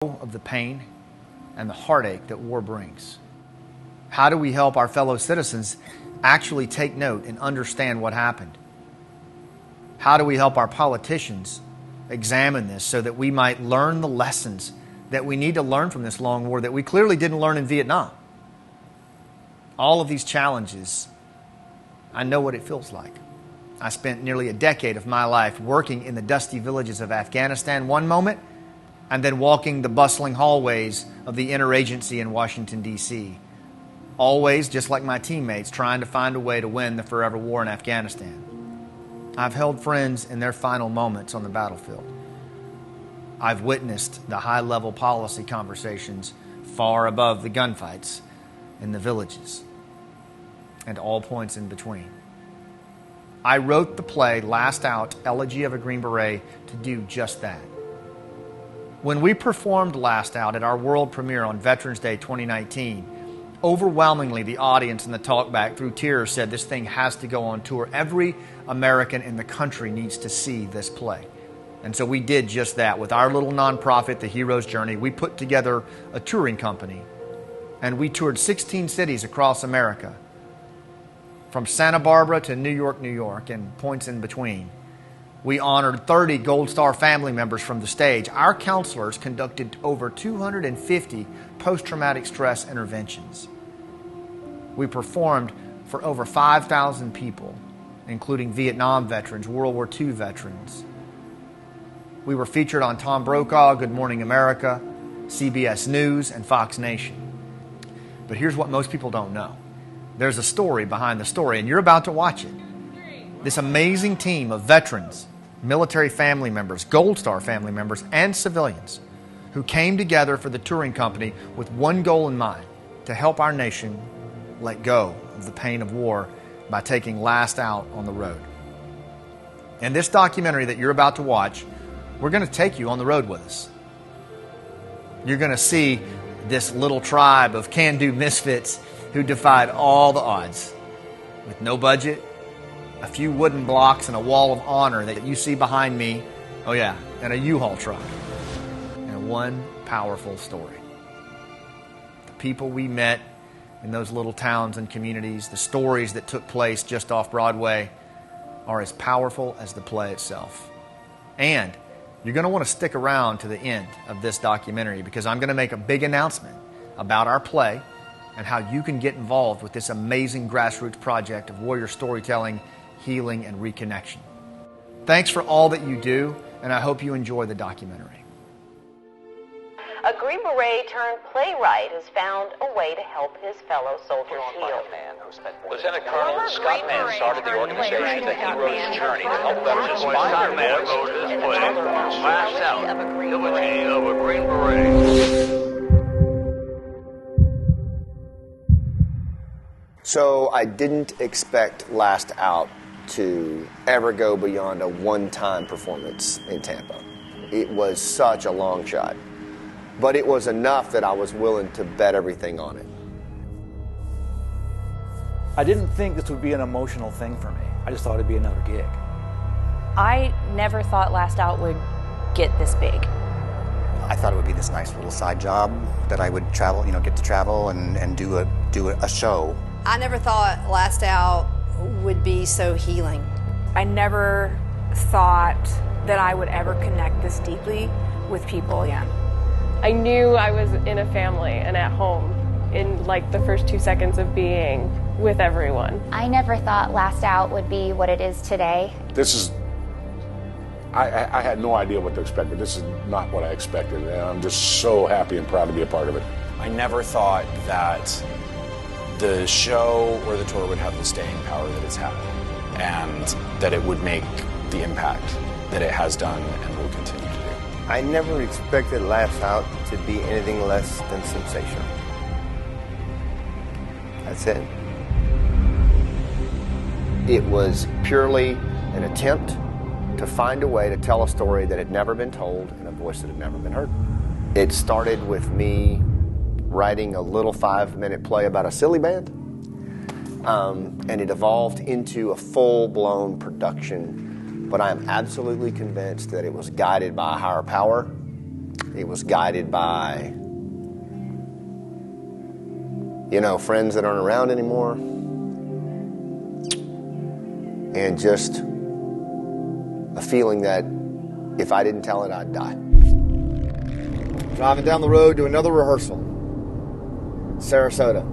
of the pain and the heartache that war brings? How do we help our fellow citizens actually take note and understand what happened? How do we help our politicians examine this so that we might learn the lessons that we need to learn from this long war that we clearly didn't learn in Vietnam? All of these challenges, I know what it feels like. I spent nearly a decade of my life working in the dusty villages of Afghanistan one moment, and then walking the bustling hallways of the interagency in Washington, D.C. Always, just like my teammates, trying to find a way to win the forever war in Afghanistan. I've held friends in their final moments on the battlefield. I've witnessed the high-level policy conversations far above the gunfights in the villages and all points in between. I wrote the play Last Out, Elegy of a Green Beret to do just that. When we performed Last Out at our world premiere on Veterans Day 2019, overwhelmingly the audience in the talkback through tears said this thing has to go on tour. Every American in the country needs to see this play. And so we did just that. With our little nonprofit, The Hero's Journey, we put together a touring company, and we toured 16 cities across America, from Santa Barbara to New York, and points in between. We honored 30 Gold Star family members from the stage. Our counselors conducted over 250 post-traumatic stress interventions. We performed for over 5,000 people, including Vietnam veterans, World War II veterans. We were featured on Tom Brokaw, Good Morning America, CBS News, and Fox Nation. But here's what most people don't know. There's a story behind the story, and you're about to watch it. This amazing team of veterans, military family members, Gold Star family members, and civilians who came together for the touring company with one goal in mind: to help our nation let go of the pain of war by taking Last Out on the road. In this documentary that you're about to watch, we're going to take you on the road with us. You're going to see this little tribe of can-do misfits who defied all the odds with no budget, a few wooden blocks, and a wall of honor that you see behind me. Oh yeah, and a U-Haul truck. And one powerful story. The people we met in those little towns and communities, the stories that took place just off Broadway, are as powerful as the play itself. And you're going to want to stick around to the end of this documentary, because I'm going to make a big announcement about our play and how you can get involved with this amazing grassroots project of warrior storytelling, healing, and reconnection. Thanks for all that you do, and I hope you enjoy the documentary. A Green Beret turned playwright has found a way to help his fellow soldiers heal. Lieutenant Colonel Scott Mann started the organization The Hero's Journey to help veterans find their voice. Wrote his play, Last Out, Elegy of a Green Beret. So I didn't expect Last Out to ever go beyond a one-time performance in Tampa. It was such a long shot. But it was enough that I was willing to bet everything on it. I didn't think this would be an emotional thing for me. I just thought it'd be another gig. I never thought Last Out would get this big. I thought it would be this nice little side job that I would travel, get to travel and do a show. I never thought Last Out would be so healing. I never thought that I would ever connect this deeply with people again. I knew I was in a family and at home in like the first 2 seconds of being with everyone. I never thought Last Out would be what it is today. I had no idea what to expect, but this is not what I expected, and I'm just so happy and proud to be a part of it. I never thought that the show or the tour would have the staying power that it's had, and that it would make the impact that it has done and will continue to do. I never expected Last Out to be anything less than sensational. That's it. It was purely an attempt to find a way to tell a story that had never been told in a voice that had never been heard. It started with me writing a little 5-minute play about a silly band, and it evolved into a full-blown production. But I am absolutely convinced that it was guided by a higher power, It was guided by, friends that aren't around anymore. And just a feeling that if I didn't tell it, I'd die. Driving down the road to another rehearsal. Sarasota.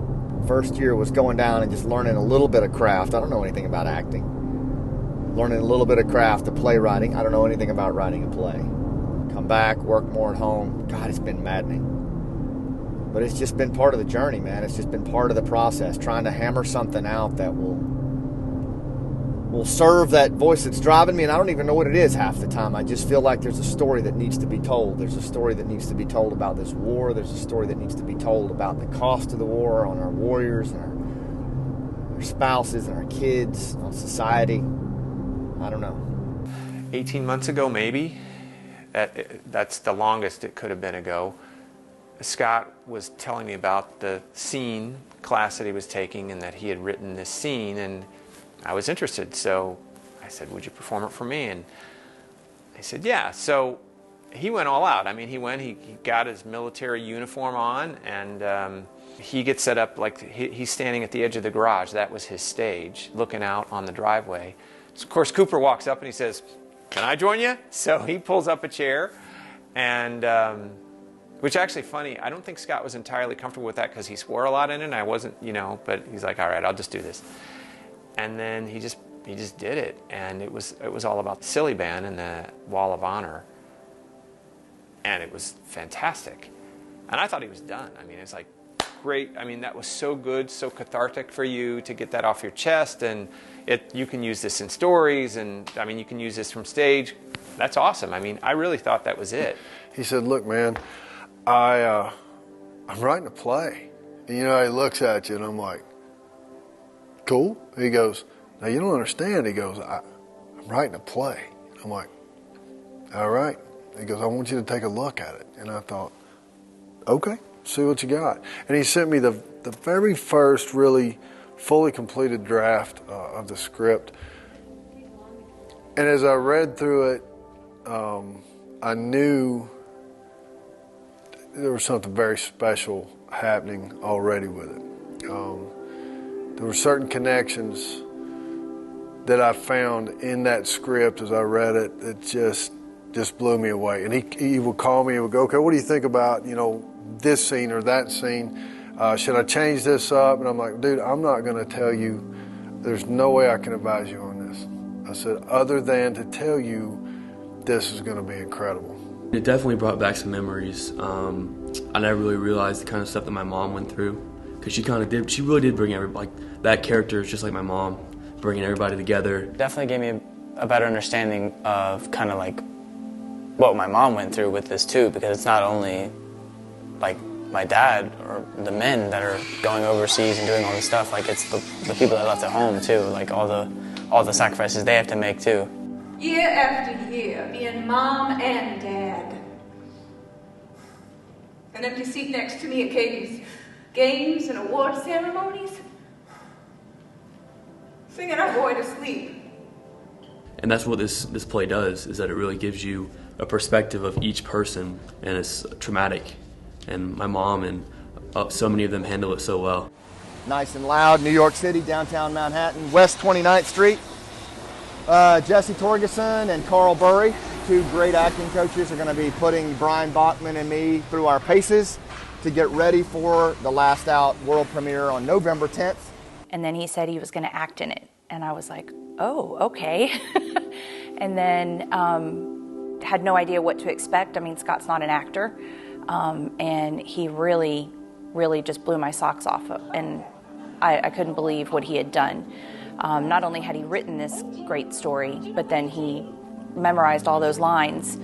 First year was going down and just learning a little bit of craft. I don't know anything about acting. Learning a little bit of craft of playwriting. I don't know anything about writing a play. Come back, work more at home. God, it's been maddening. But it's just been part of the journey, man. It's just been part of the process, trying to hammer something out that will serve that voice that's driving me, and I don't even know what it is half the time. I just feel like there's a story that needs to be told. There's a story that needs to be told about this war. There's a story that needs to be told about the cost of the war on our warriors and our spouses and our kids, on society. I don't know. 18 months ago, maybe. That's the longest it could have been ago. Scott was telling me about the scene class that he was taking and that he had written this scene, and I was interested, so I said, would you perform it for me? And he said, yeah. So he went all out. I mean, he got his military uniform on, and he gets set up like he's standing at the edge of the garage. That was his stage, looking out on the driveway. So of course, Cooper walks up and he says, can I join you? So he pulls up a chair, and which actually funny, I don't think Scott was entirely comfortable with that because he swore a lot in it, and I wasn't, but he's like, all right, I'll just do this. And then he just did it, and it was all about the Silly Band and the Wall of Honor, and it was fantastic. And I thought he was done. I mean, it's like great. I mean, that was so good, so cathartic for you to get that off your chest, and you can use this in stories, and I mean, you can use this from stage. That's awesome. I mean, I really thought that was it. He said, "Look, man, I'm writing a play." And, he looks at you, and I'm like, cool. He goes, now you don't understand. He goes, I'm writing a play. I'm like, all right. He goes, I want you to take a look at it. And I thought, okay, see what you got. And he sent me the very first really fully completed draft of the script. And as I read through it, I knew there was something very special happening already with it. There were certain connections that I found in that script as I read it that just blew me away. And he would call me and would go, okay, what do you think about, this scene or that scene? Should I change this up? And I'm like, dude, I'm not going to tell you. There's no way I can advise you on this. I said, other than to tell you this is going to be incredible. It definitely brought back some memories. I never really realized the kind of stuff that my mom went through. Because she really did bring everybody, like, that character is just like my mom, bringing everybody together. Definitely gave me a better understanding of kind of like what my mom went through with this too, because it's not only like my dad or the men that are going overseas and doing all this stuff, like it's the people that left at home too, like all the sacrifices they have to make too. Year after year, being mom and dad. An empty seat next to me at Katie's games and award ceremonies. Singing our boy to sleep. And that's what this play does, is that it really gives you a perspective of each person, and it's traumatic. And my mom and so many of them handle it so well. Nice and loud, New York City, downtown Manhattan, West 29th Street. Jesse Torgerson and Carl Burry, two great acting coaches, are going to be putting Brian Bachman and me through our paces to get ready for the Last Out world premiere on November 10th. And then he said he was going to act in it. And I was like, oh, okay. And then had no idea what to expect. I mean, Scott's not an actor. And he really, really just blew my socks off. And I couldn't believe what he had done. Not only had he written this great story, but then he memorized all those lines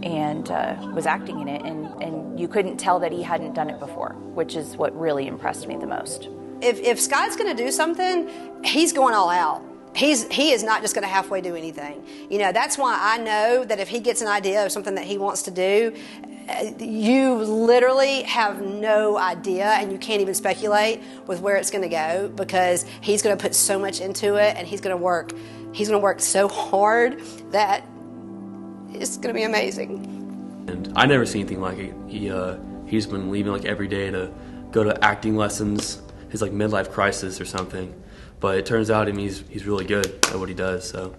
and was acting in it. And you couldn't tell that he hadn't done it before, which is what really impressed me the most. If Scott's going to do something, he's going all out. He is not just going to halfway do anything. That's why I know that if he gets an idea of something that he wants to do, you literally have no idea, and you can't even speculate with where it's going to go, because he's going to put so much into it, and he's going to work so hard that it's going to be amazing. And I never seen anything like it. He's been leaving like every day to go to acting lessons, his like midlife crisis or something. But it turns out he's really good at what he does. So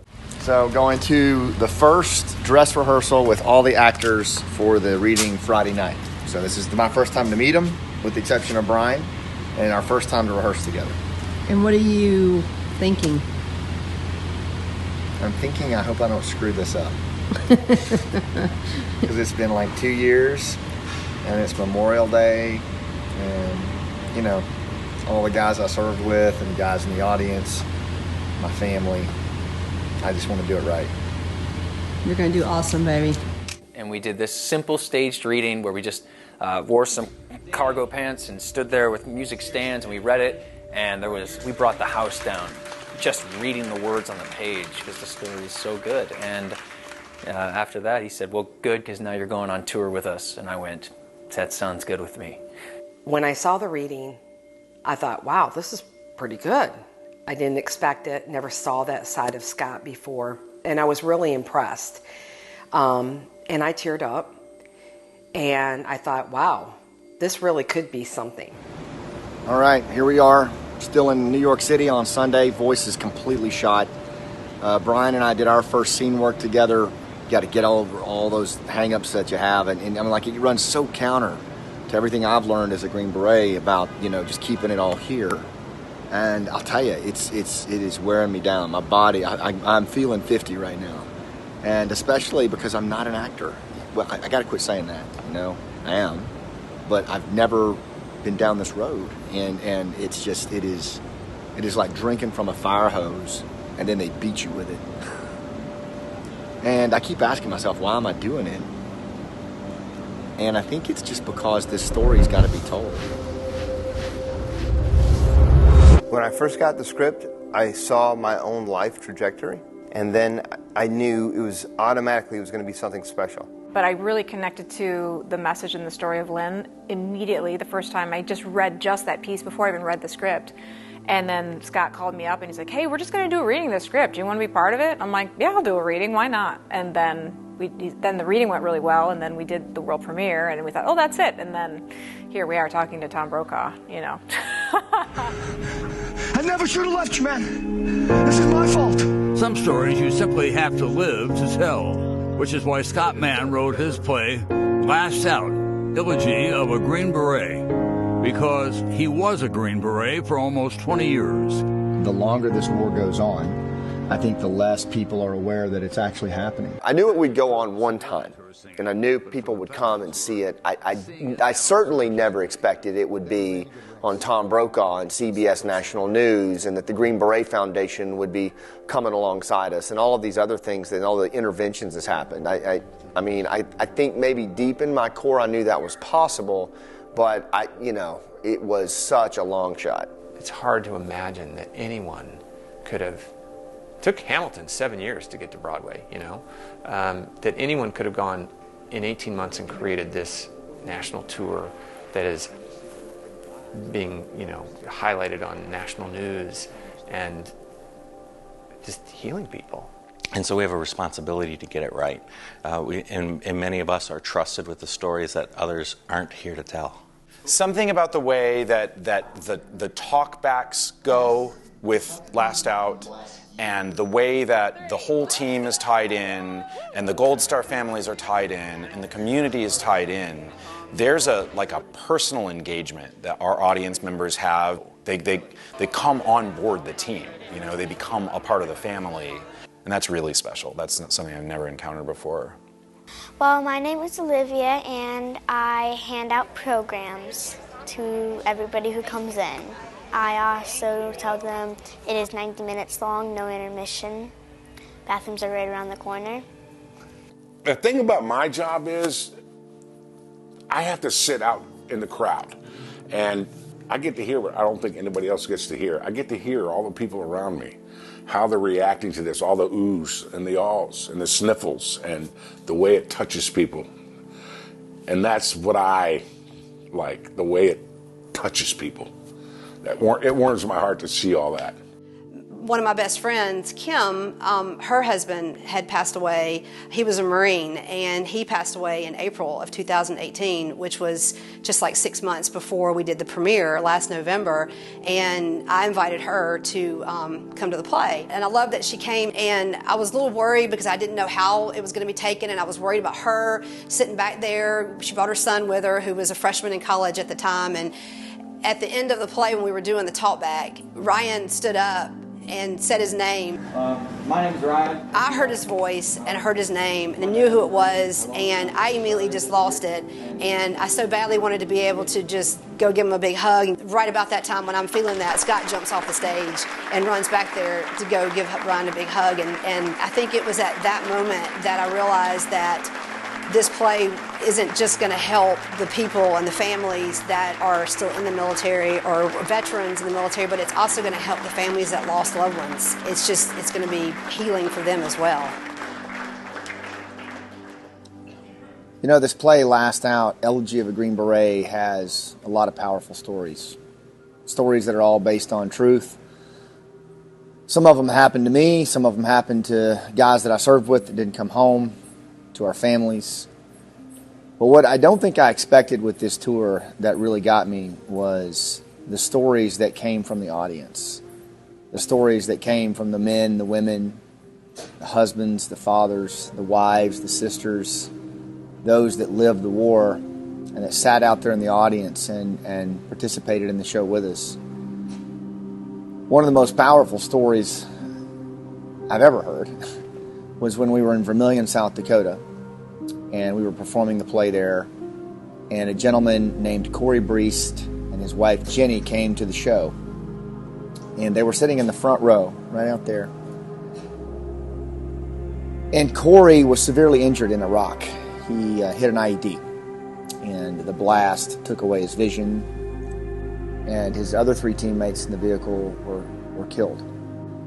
going to the first dress rehearsal with all the actors for the reading Friday night. So this is my first time to meet them, with the exception of Brian, and our first time to rehearse together. And what are you thinking? I'm thinking I hope I don't screw this up. Because it's been like 2 years, and it's Memorial Day, and, you know, all the guys I served with and guys in the audience, my family. I just want to do it right. You're going to do awesome, baby. And we did this simple staged reading where we just wore some cargo pants and stood there with music stands, and we read it, and we brought the house down just reading the words on the page because the story is so good. And after that, he said, well, good, because now you're going on tour with us. And I went, that sounds good with me. When I saw the reading, I thought, wow, this is pretty good. I didn't expect it, never saw that side of Scott before, and I was really impressed. And I teared up, and I thought, wow, this really could be something. All right, here we are, still in New York City on Sunday. Voice is completely shot. Brian and I did our first scene work together. You got to get over all those hang-ups that you have, and I mean, like, it runs so counter to everything I've learned as a Green Beret about, you know, just keeping it all here. And I'll tell you, it is wearing me down. My body, I'm feeling 50 right now. And especially because I'm not an actor. Well, I got to quit saying that, you know. I am. But I've never been down this road. And it's just, it is like drinking from a fire hose, and then they beat you with it. And I keep asking myself, why am I doing it? And I think it's just because this story's got to be told. When I first got the script, I saw my own life trajectory, and then I knew it was automatically going to be something special. But I really connected to the message and the story of Lynn immediately the first time. I just read just that piece before I even read the script. And then Scott called me up and he's like, hey, we're just going to do a reading of the script. Do you want to be part of it? I'm like, yeah, I'll do a reading. Why not? And then the reading went really well, and then we did the world premiere, and we thought, oh, that's it. And then here we are talking to Tom Brokaw, you know. I never should have left you, man. This is my fault. Some stories you simply have to live to tell, which is why Scott Mann wrote his play, Last Out, Elegy of a Green Beret, because he was a Green Beret for almost 20 years. The longer this war goes on, I think the less people are aware that it's actually happening. I knew it would go on one time, and I knew people would come and see it. I certainly never expected it would be on Tom Brokaw and CBS National News, and that the Green Beret Foundation would be coming alongside us, and all of these other things, and all the interventions that's happened. I think maybe deep in my core I knew that was possible, but it was such a long shot. It's hard to imagine that anyone could have. It took Hamilton 7 years to get to Broadway, you know, that anyone could have gone in 18 months and created this national tour that is being, you know, highlighted on national news and just healing people. And so we have a responsibility to get it right. And many of us are trusted with the stories that others aren't here to tell. Something about the way that the talkbacks go with Last Out, and the way that the whole team is tied in, and the Gold Star families are tied in, and the community is tied in, there's a personal engagement that our audience members have. They come on board the team, you know, they become a part of the family, and that's really special. That's something I've never encountered before. Well, my name is Olivia, and I hand out programs to everybody who comes in. I also tell them it is 90 minutes long, no intermission. Bathrooms are right around the corner. The thing about my job is I have to sit out in the crowd, and I get to hear what I don't think anybody else gets to hear. I get to hear all the people around me, how they're reacting to this, all the oohs and the ahs and the sniffles and the way it touches people. And that's what I like, the way it touches people. It warms my heart to see all that. one of my best friends, Kim, her husband had passed away. He was a Marine, and he passed away in April of 2018, which was just like 6 months before we did the premiere last November. And I invited her to come to the play. And I love that she came, and I was a little worried because I didn't know how it was going to be taken, and I was worried about her sitting back there. She brought her son with her, who was a freshman in college at the time. And at the end of the play, when we were doing the talkback, Ryan stood up and said his name. My name's Ryan. I heard his voice and I heard his name and I knew who it was, and I immediately just lost it. And I so badly wanted to be able to just go give him a big hug. And right about that time when I'm feeling that, Scott jumps off the stage and runs back there to go give Ryan a big hug. And I think it was at that moment that I realized that this play isn't just going to help the people and the families that are still in the military or veterans in the military, but it's also going to help the families that lost loved ones. It's going to be healing for them as well. You know, this play, Last Out, Elegy of a Green Beret, has a lot of powerful stories. Stories that are all based on truth. Some of them happened to me. Some of them happened to guys that I served with that didn't come home, to our families. But what I don't think I expected with this tour that really got me was the stories that came from the audience. The stories that came from the men, the women, the husbands, the fathers, the wives, the sisters, those that lived the war and that sat out there in the audience and participated in the show with us. One of the most powerful stories I've ever heard was when we were in Vermilion, South Dakota, and we were performing the play there, and a gentleman named Corey Breest and his wife Jenny came to the show, and they were sitting in the front row, right out there. And Corey was severely injured in Iraq. He hit an IED, and the blast took away his vision, and his other 3 teammates in the vehicle were killed.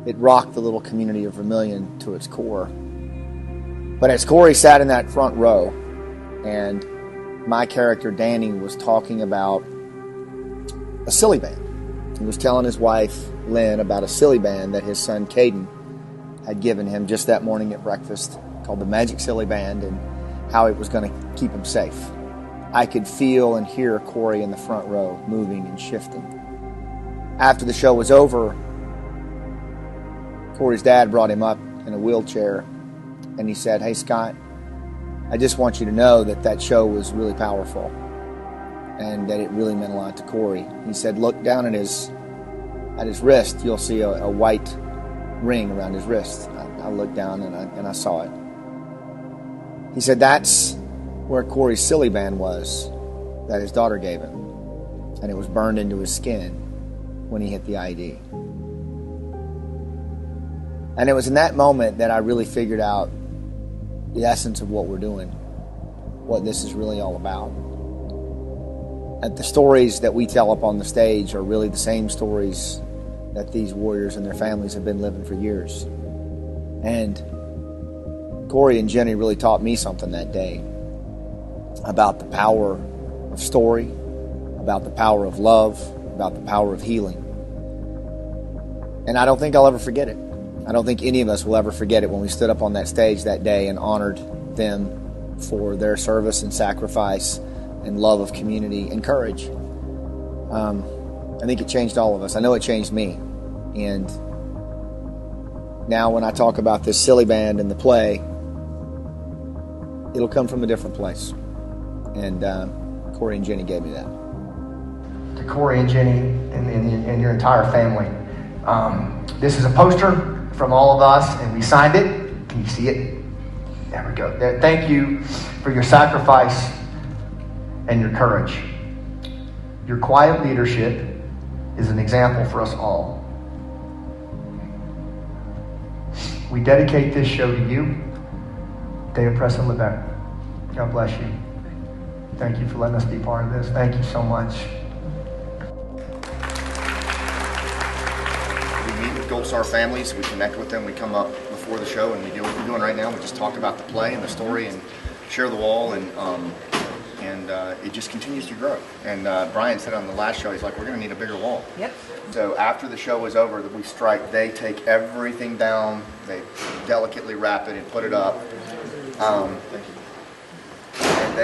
It rocked the little community of Vermilion to its core. But as Corey sat in that front row, and my character Danny was talking about a silly band. He was telling his wife Lynn about a silly band that his son Caden had given him just that morning at breakfast, called the Magic Silly Band, and how it was going to keep him safe. I could feel and hear Corey in the front row moving and shifting. After the show was over, Corey's dad brought him up in a wheelchair, and he said, "Hey, Scott, I just want you to know that that show was really powerful and that it really meant a lot to Corey." He said, "Look down at his wrist. You'll see a white ring around his wrist." I looked down and I saw it. He said, "That's where Corey's silly band was that his daughter gave him, and it was burned into his skin when he hit the IED." And it was in that moment that I really figured out the essence of what we're doing, what this is really all about. And the stories that we tell up on the stage are really the same stories that these warriors and their families have been living for years. And Corey and Jenny really taught me something that day about the power of story, about the power of love, about the power of healing. And I don't think I'll ever forget it. I don't think any of us will ever forget it when we stood up on that stage that day and honored them for their service and sacrifice and love of community and courage. I think it changed all of us. I know it changed me. And now when I talk about this silly band and the play, it'll come from a different place. And Corey and Jenny gave me that. To Corey and Jenny and your entire family, this is a poster from all of us, and we signed it. Can you see it? There we go. There. Thank you for your sacrifice and your courage. Your quiet leadership is an example for us all. We dedicate this show to you, David Preston Levesque. God bless you. Thank you for letting us be part of this. Thank you so much. Gold Star families, we connect with them, we come up before the show and we do what we're doing right now. We just talk about the play and the story and share the wall, and and it just continues to grow. And Brian said on the last show, he's like, we're going to need a bigger wall. Yep. So after the show was over, that we strike, they take everything down, they delicately wrap it and put it up. Thank you. And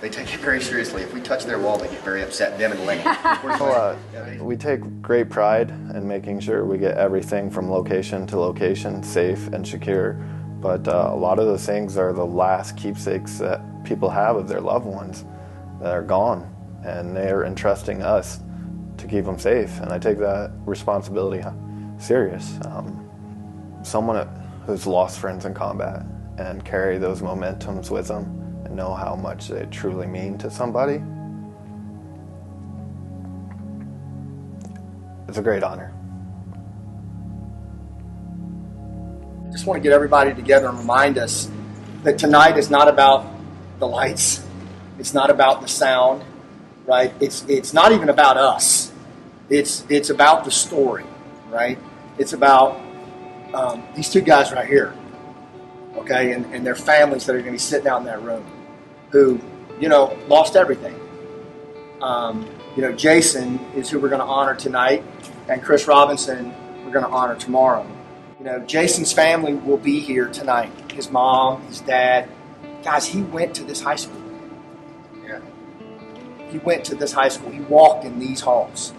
they take it very seriously. If we touch their wall, they get very upset. Them and Lenny. We take great pride in making sure we get everything from location to location safe and secure. But a lot of those things are the last keepsakes that people have of their loved ones that are gone, and they are entrusting us to keep them safe. And I take that responsibility serious. Someone who's lost friends in combat and carry those momentums with them and know how much they truly mean to somebody, it's a great honor. I just want to get everybody together and remind us that tonight is not about the lights. It's not about the sound, right? It's not even about us. It's about the story, right? It's about these two guys right here, okay, and their families that are going to be sitting out in that room who, lost everything. Jason is who we're going to honor tonight, and Chris Robinson we're going to honor tomorrow. Jason's family will be here tonight. His mom, his dad. Guys, he went to this high school. Yeah. He went to this high school. He walked in these halls,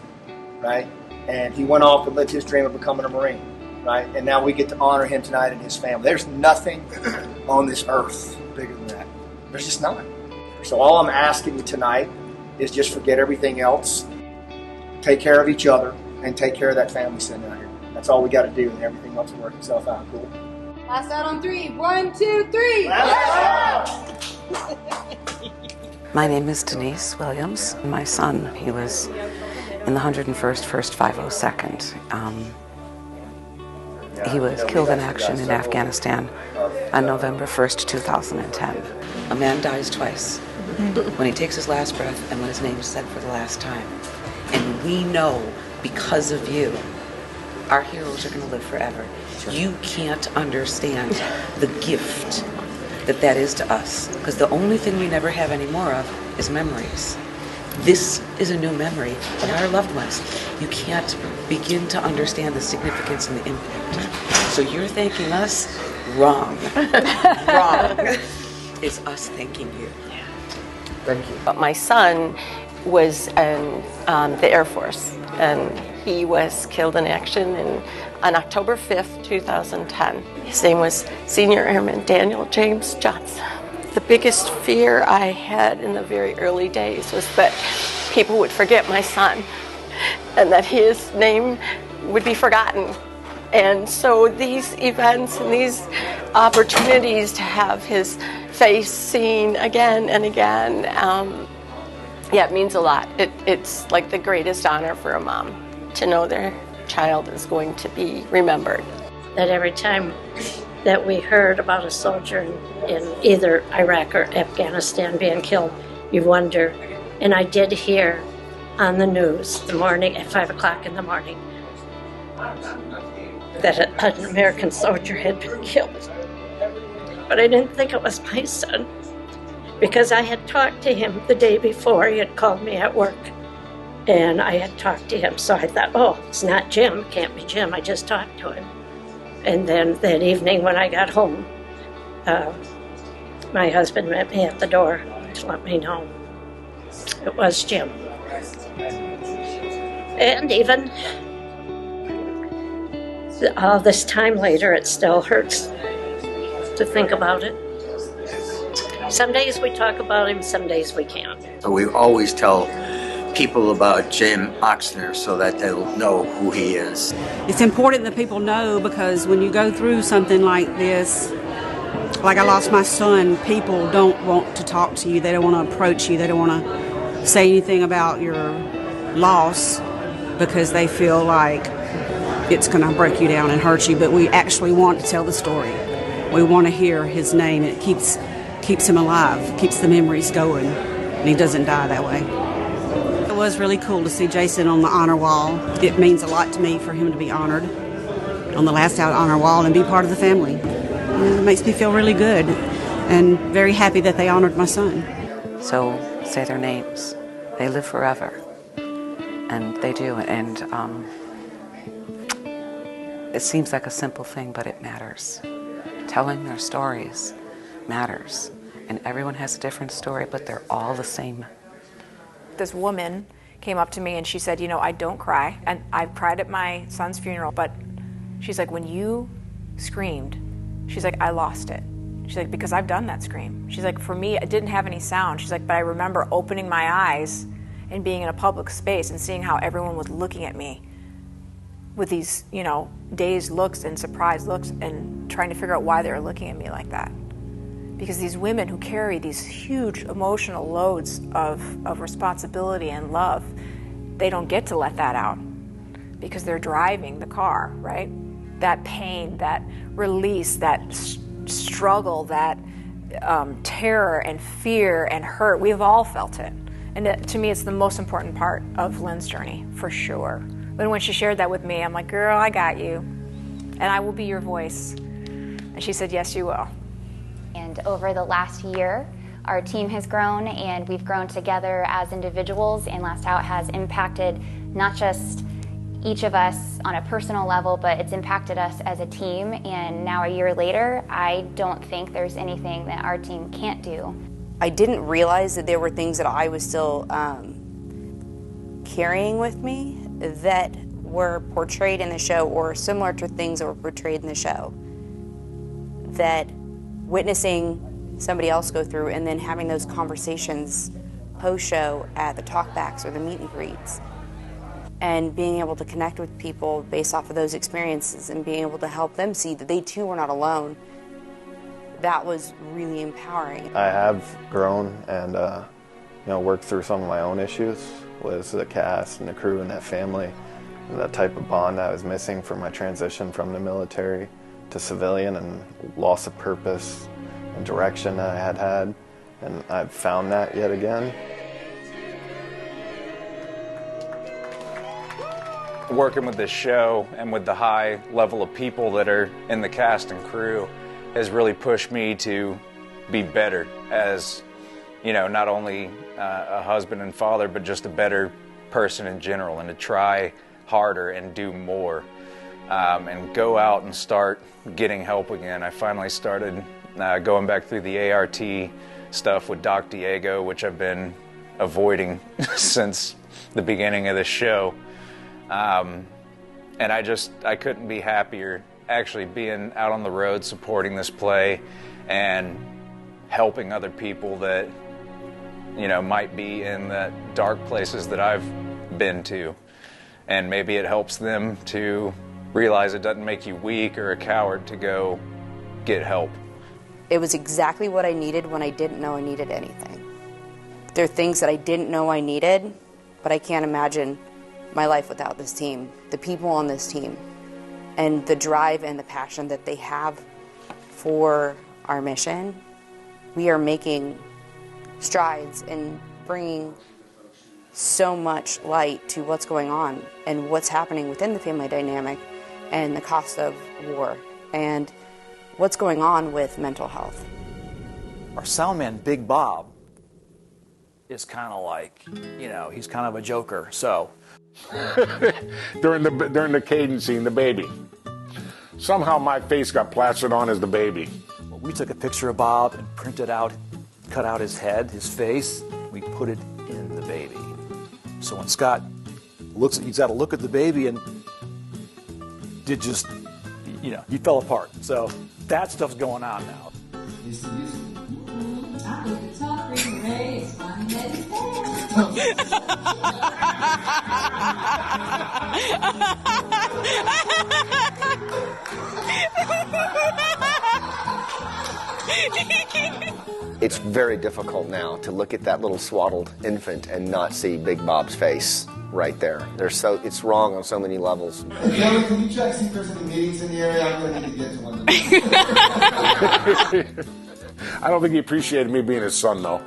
right? And he went off and lived his dream of becoming a Marine, right? And now we get to honor him tonight and his family. There's nothing on this earth bigger than that. There's just not. So all I'm asking you tonight is just forget everything else, take care of each other, and take care of that family sitting out here. That's all we got to do, and everything else will work itself out. Cool? Last out on 3. 1, 2, 3. My name is Denise Williams. My son, he was in the 101st, 1st 502nd. He was killed in action in Afghanistan on November 1st, 2010. A man dies twice, when he takes his last breath and when his name is said for the last time. And we know, because of you, our heroes are going to live forever. You can't understand the gift that is to us, because the only thing we never have any more of is memories. This is a new memory of our loved ones. You can't begin to understand the significance and the impact. So you're thanking us? Wrong. Wrong. It's us thanking you. Thank you. But my son was in the Air Force, and he was killed in action on October 5th, 2010. His name was Senior Airman Daniel James Johnson. The biggest fear I had in the very early days was that people would forget my son and that his name would be forgotten. And so these events and these opportunities to have his face seen again and again, it means a lot. It's like the greatest honor for a mom to know their child is going to be remembered. That every time that we heard about a soldier in either Iraq or Afghanistan being killed, you wonder. And I did hear on the news the morning at 5 o'clock in the morning that an American soldier had been killed. But I didn't think it was my son, because I had talked to him the day before. He had called me at work, and I had talked to him. So I thought, oh, it's not Jim. It can't be Jim. I just talked to him. And then that evening when I got home, my husband met me at the door to let me know it was Jim. And even all this time later, it still hurts to think about it. Some days we talk about him, some days we can't. We always tell people about Jim Oxner so that they'll know who he is. It's important that people know, because when you go through something like this, like I lost my son, people don't want to talk to you. They don't want to approach you. They don't want to say anything about your loss because they feel like it's going to break you down and hurt you. But we actually want to tell the story. We want to hear his name. It keeps him alive, keeps the memories going, and he doesn't die that way. It was really cool to see Jason on the honor wall. It means a lot to me for him to be honored on the Last Out honor wall and be part of the family. It makes me feel really good and very happy that they honored my son. So say their names. They live forever. And they do. And it seems like a simple thing, but it matters. Telling their stories matters. And everyone has a different story, but they're all the same. This woman came up to me and she said, you know, I don't cry. And I've cried at my son's funeral, but she's like, when you screamed, she's like, I lost it. She's like, because I've done that scream. She's like, for me, it didn't have any sound. She's like, but I remember opening my eyes and being in a public space and seeing how everyone was looking at me with these, you know, dazed looks and surprised looks and trying to figure out why they were looking at me like that. Because these women who carry these huge emotional loads of responsibility and love, they don't get to let that out because they're driving the car, right? That pain, that release, that struggle, that terror and fear and hurt, we've all felt it. And to me, it's the most important part of Lynn's journey, for sure. But when she shared that with me, I'm like, girl, I got you. And I will be your voice. And she said, yes, you will. And over the last year, our team has grown, and we've grown together as individuals, and Last Out has impacted not just each of us on a personal level, but it's impacted us as a team. And now a year later, I don't think there's anything that our team can't do. I didn't realize that there were things that I was still carrying with me that were portrayed in the show, or similar to things that were portrayed in the show. That witnessing somebody else go through and then having those conversations post-show at the talkbacks or the meet and greets, and being able to connect with people based off of those experiences and being able to help them see that they too were not alone, that was really empowering. I have grown and worked through some of my own issues with the cast and the crew and that family, and that type of bond that was missing from my transition from the military to civilian, and loss of purpose and direction that I had, and I've found that yet again. Working with this show and with the high level of people that are in the cast and crew has really pushed me to be better as, you know, not only a husband and father, but just a better person in general, and to try harder and do more, and go out and start getting help again. I finally started going back through the ART stuff with Doc Diego, which I've been avoiding since the beginning of the show. And I couldn't be happier actually being out on the road supporting this play and helping other people that, you know, might be in the dark places that I've been to. And maybe it helps them to realize it doesn't make you weak or a coward to go get help. It was exactly what I needed when I didn't know I needed anything. There are things that I didn't know I needed, but I can't imagine my life without this team, the people on this team, and the drive and the passion that they have for our mission. We are making strides in bringing so much light to what's going on and what's happening within the family dynamic and the cost of war and what's going on with mental health. Our sound man, Big Bob, is kind of like, you know, he's kind of a joker, so. during the cadence scene, the baby. Somehow my face got plastered on as the baby. Well, we took a picture of Bob and printed out, cut out his head, his face. We put it in the baby. So when Scott looks, he's got to look at the baby, and it just, you know, he fell apart. So that stuff's going on now. It's very difficult now to look at that little swaddled infant and not see Big Bob's face right there. It's wrong on so many levels. Kelly, can you check see if there's any meetings in the area? I'm going to need to get to one. I don't think he appreciated me being his son, though.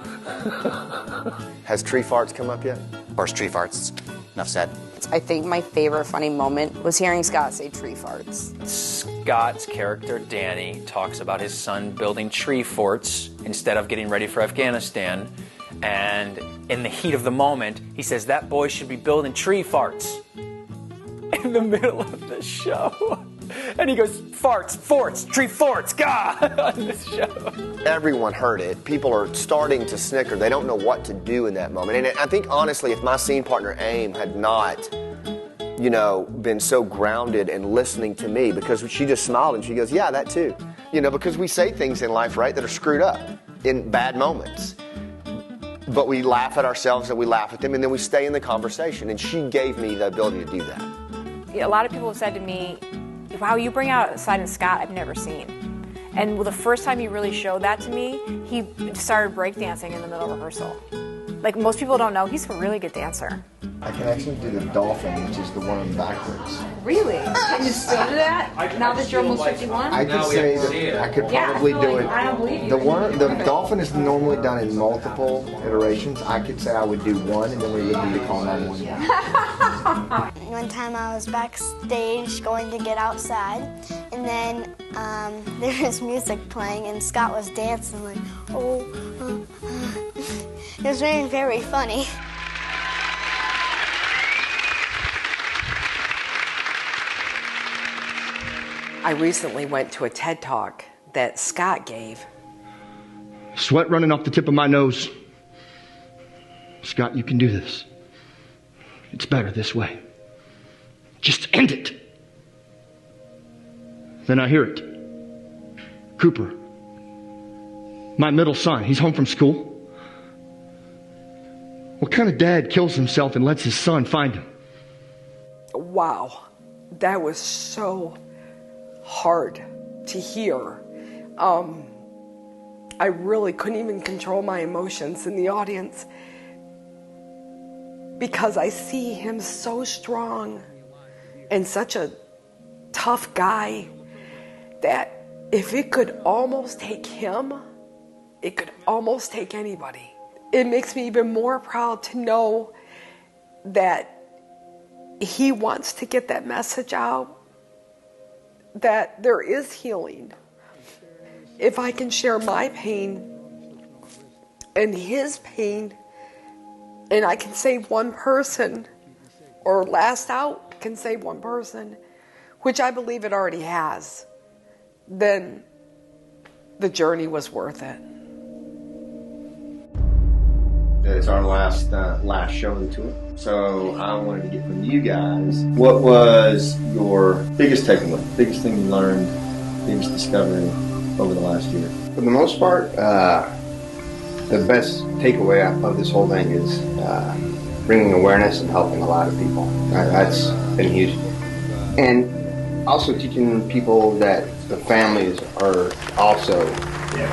Has tree farts come up yet? Of course, tree farts. Enough said. I think my favorite funny moment was hearing Scott say tree farts. Scott's character, Danny, talks about his son building tree forts instead of getting ready for Afghanistan. And in the heat of the moment, he says that boy should be building tree farts in the middle of the show. And he goes, farts, forts, tree forts, God, on this show. Everyone heard it. People are starting to snicker. They don't know what to do in that moment. And I think, honestly, if my scene partner, Aim, had not, been so grounded and listening to me, because she just smiled and she goes, yeah, that too. Because we say things in life, right, that are screwed up in bad moments. But we laugh at ourselves and we laugh at them, and then we stay in the conversation. And she gave me the ability to do that. A lot of people have said to me, wow, you bring out a side in Scott I've never seen. And the first time he really showed that to me, he started breakdancing in the middle of rehearsal. Like, most people don't know, he's a really good dancer. I can actually do the dolphin, which is the worm backwards. Really? Can you still do that? Now that you're almost 51? I could say that I could probably do it. I don't believe you. The dolphin is normally done in multiple iterations. I could say I would do one, and then we would need to call 911. One time I was backstage going to get outside, and then there was music playing, and Scott was dancing like, It was very, very funny. I recently went to a TED Talk that Scott gave. Sweat running off the tip of my nose. Scott, you can do this. It's better this way. Just end it. Then I hear it. Cooper, my middle son, he's home from school. What kind of dad kills himself and lets his son find him? Wow, that was so hard to hear. I really couldn't even control my emotions in the audience because I see him so strong and such a tough guy that if it could almost take him, it could almost take anybody. It makes me even more proud to know that he wants to get that message out, that there is healing. If I can share my pain and his pain, and I can save one person, or Last Out can save one person, which I believe it already has, then the journey was worth it. It's our last show of the tour. So I wanted to get from you guys, what was your biggest takeaway, biggest thing you learned, biggest discovery over the last year? For the most part, the best takeaway of this whole thing is bringing awareness and helping a lot of people. That's been huge. And also teaching people that the families are also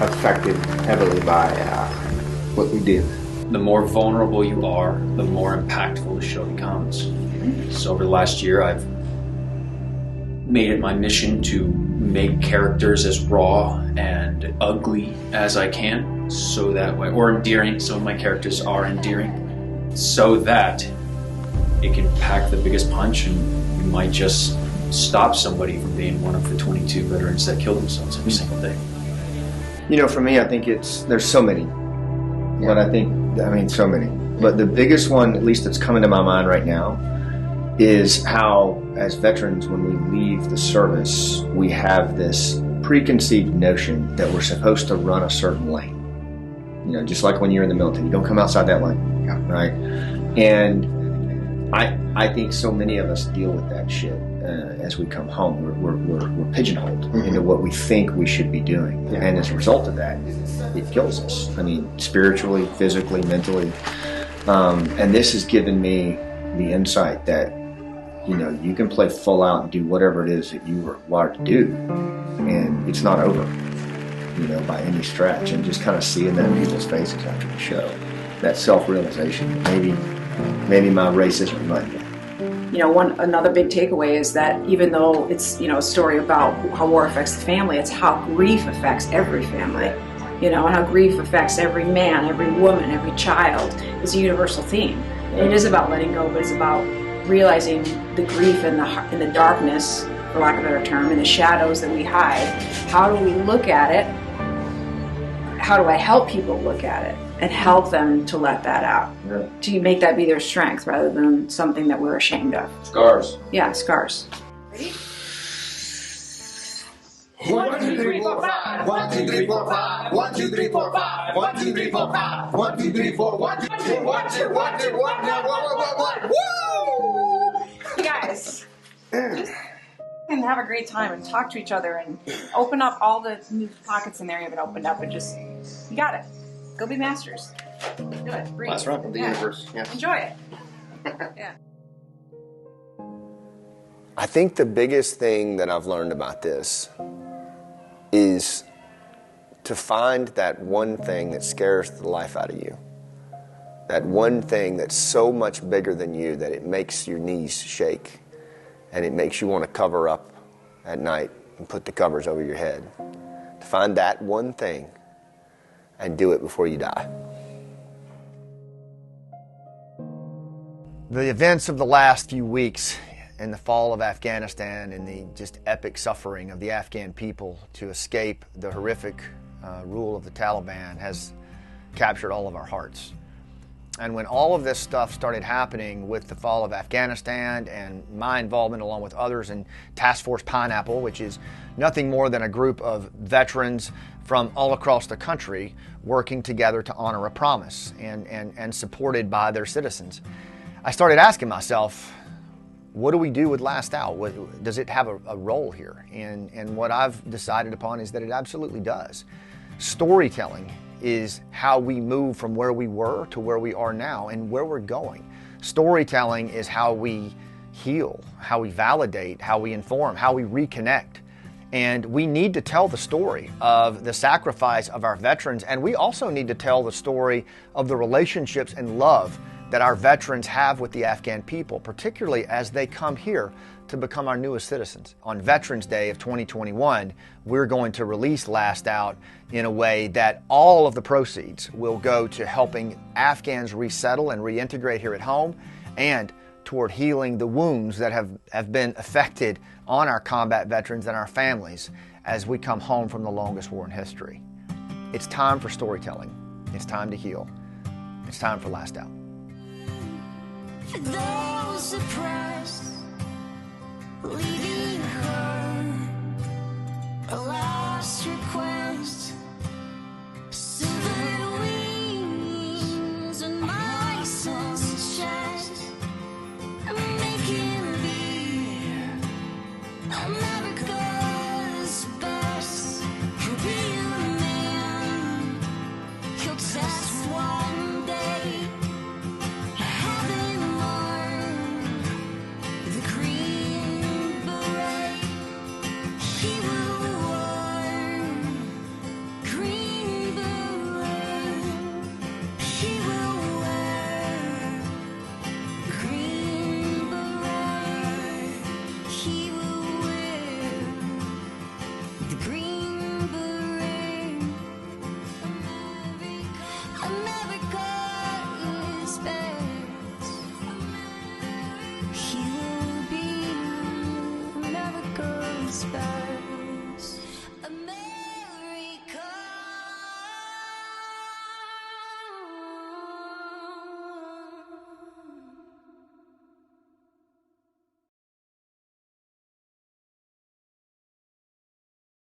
affected heavily by what we do. The more vulnerable you are, the more impactful the show becomes. So over the last year, I've made it my mission to make characters as raw and ugly as I can, so that way, or endearing. Some of my characters are endearing, so that it can pack the biggest punch, and you might just stop somebody from being one of the 22 veterans that kill themselves every single day. For me, I think there's so many. But so many. But the biggest one, at least that's coming to my mind right now, is how, as veterans, when we leave the service, we have this preconceived notion that we're supposed to run a certain lane. Just like when you're in the military, you don't come outside that lane, right? And I think so many of us deal with that shit as we come home. We're pigeonholed into what we think we should be doing, and as a result of that, it kills us. Spiritually, physically, mentally, and this has given me the insight that you can play full out and do whatever it is that you were wired to do, and it's not over, by any stretch. And just kind of seeing that in people's faces after the show, that self-realization that maybe my race isn't run yet. Another big takeaway is that even though it's, a story about how war affects the family, it's how grief affects every family, and how grief affects every man, every woman, every child. It's a universal theme. It is about letting go, but it's about realizing the grief and the darkness, for lack of a better term, and the shadows that we hide. How do we look at it? How do I help people look at it? and help them to let that out. Yeah. To make that be their strength rather than something that we're ashamed of. Scars. Yeah, scars. 1, 2, 3, 4, 5. 1, 2, 3, 4, 5. 1, 2, 3, 4, 5. 1, 2, 3, 4, 5. 1, 2, 3, 4. 1, 2, 1, 2, 1, 2, 1, 2, 1. Woo! You guys, just and have a great time and talk to each other and open up all the new pockets in there you haven't opened up and just, you got it. Go be masters. Do it. Breathe. Last round of the universe. Yeah. Enjoy it. Yeah. I think the biggest thing that I've learned about this is to find that one thing that scares the life out of you. That one thing that's so much bigger than you that it makes your knees shake and it makes you want to cover up at night and put the covers over your head. To find that one thing and do it before you die. The events of the last few weeks in the fall of Afghanistan and the just epic suffering of the Afghan people to escape the horrific rule of the Taliban has captured all of our hearts. And when all of this stuff started happening with the fall of Afghanistan and my involvement along with others in Task Force Pineapple, which is nothing more than a group of veterans from all across the country working together to honor a promise and supported by their citizens, I started asking myself, what do we do with Last Out? Does it have a role here? And what I've decided upon is that it absolutely does. Storytelling is how we move from where we were to where we are now and where we're going. Storytelling is how we heal, how we validate, how we inform, how we reconnect. And we need to tell the story of the sacrifice of our veterans, and we also need to tell the story of the relationships and love that our veterans have with the Afghan people, particularly as they come here to become our newest citizens. On Veterans Day of 2021, we're going to release Last Out in a way that all of the proceeds will go to helping Afghans resettle and reintegrate here at home and toward healing the wounds that have been affected on our combat veterans and our families as we come home from the longest war in history. It's time for storytelling. It's time to heal. It's time for Last Out. For those oppressed, leaving her a last request. Silver wings on my son's chest. I'm making beer, America's best. He'll be a man, he'll test one day. Having learned the Green Beret, he will wear Green Beret. He will wear Green Beret. He will wear the Green Beret. America is best. He will be America's best.